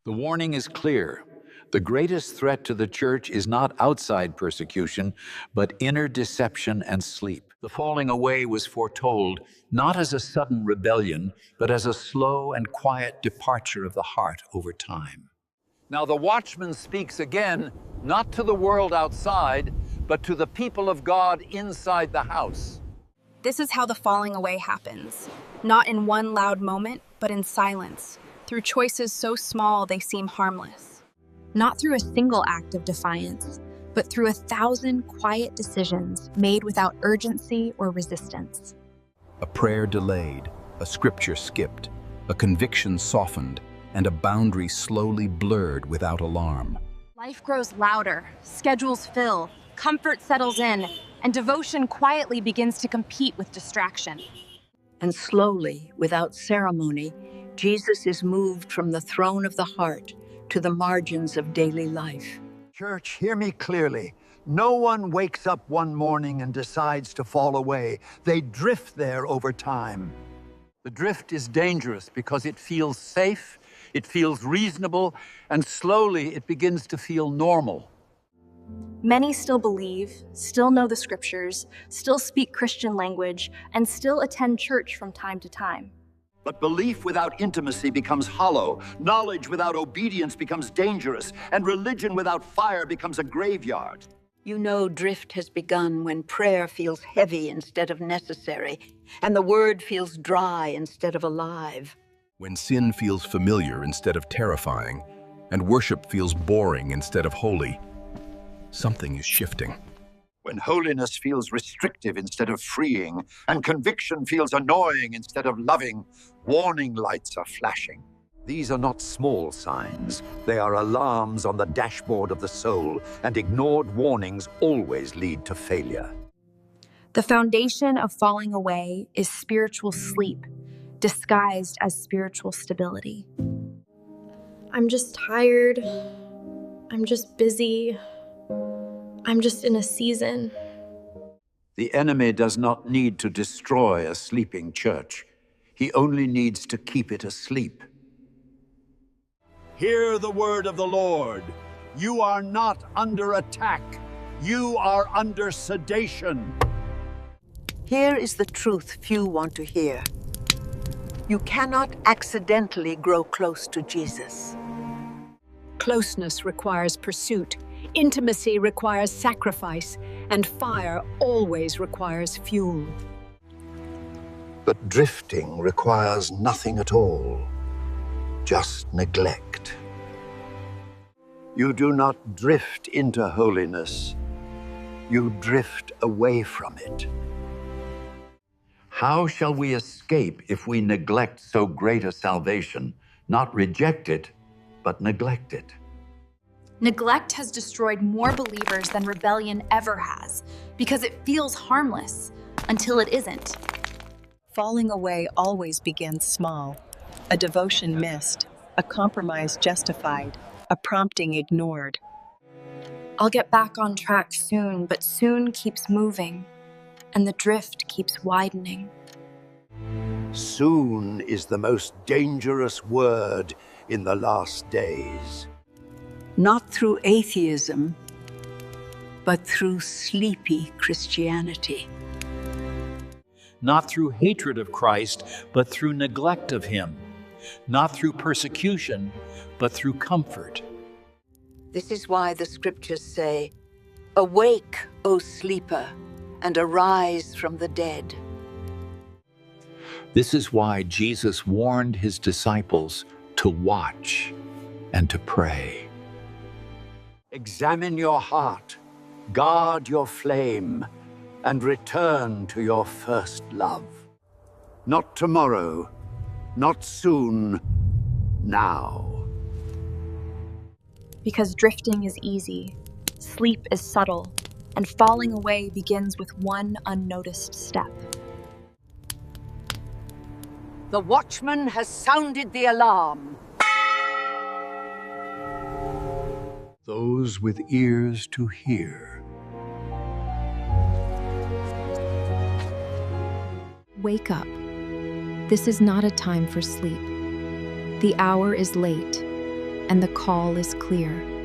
The warning is clear. The greatest threat to the church is not outside persecution, but inner deception and sleep. The falling away was foretold not as a sudden rebellion, but as a slow and quiet departure of the heart over time. Now the Watchman speaks again, not to the world outside, but to the people of God inside the house. This is how the falling away happens. Not in one loud moment, but in silence, through choices so small they seem harmless. Not through a single act of defiance, but through 1,000 quiet decisions made without urgency or resistance. A prayer delayed, a scripture skipped, a conviction softened, and a boundary slowly blurred without alarm. Life grows louder, schedules fill, comfort settles in, and devotion quietly begins to compete with distraction. And slowly, without ceremony, Jesus is moved from the throne of the heart to the margins of daily life. Church, hear me clearly. No one wakes up one morning and decides to fall away. They drift there over time. The drift is dangerous because it feels safe, it feels reasonable, and slowly it begins to feel normal. Many still believe, still know the scriptures, still speak Christian language, and still attend church from time to time. But belief without intimacy becomes hollow, knowledge without obedience becomes dangerous, and religion without fire becomes a graveyard. You know drift has begun when prayer feels heavy instead of necessary, and the word feels dry instead of alive. When sin feels familiar instead of terrifying, and worship feels boring instead of holy, something is shifting. When holiness feels restrictive instead of freeing, and conviction feels annoying instead of loving, warning lights are flashing. These are not small signs. They are alarms on the dashboard of the soul, and ignored warnings always lead to failure. The foundation of falling away is spiritual sleep, disguised as spiritual stability. I'm just tired. I'm just busy. I'm just in a season. The enemy does not need to destroy a sleeping church. He only needs to keep it asleep. Hear the word of the Lord. You are not under attack. You are under sedation. Here is the truth few want to hear. You cannot accidentally grow close to Jesus. Closeness requires pursuit, intimacy requires sacrifice, and fire always requires fuel. But drifting requires nothing at all, just neglect. You do not drift into holiness. You drift away from it. How shall we escape if we neglect so great a salvation? Not reject it, but neglect it. Neglect has destroyed more believers than rebellion ever has, because it feels harmless until it isn't. Falling away always begins small. A devotion missed, a compromise justified, a prompting ignored. I'll get back on track soon, but soon keeps moving, and the drift keeps widening. Soon is the most dangerous word in the last days. Not through atheism, but through sleepy Christianity. Not through hatred of Christ, but through neglect of him. Not through persecution, but through comfort. This is why the scriptures say, "Awake, O sleeper, and arise from the dead." This is why Jesus warned his disciples to watch and to pray. Examine your heart, guard your flame, and return to your first love. Not tomorrow, not soon, now. Because drifting is easy, sleep is subtle, and falling away begins with one unnoticed step. The Watchman has sounded the alarm. Those with ears to hear. Wake up. This is not a time for sleep. The hour is late. and the call is clear.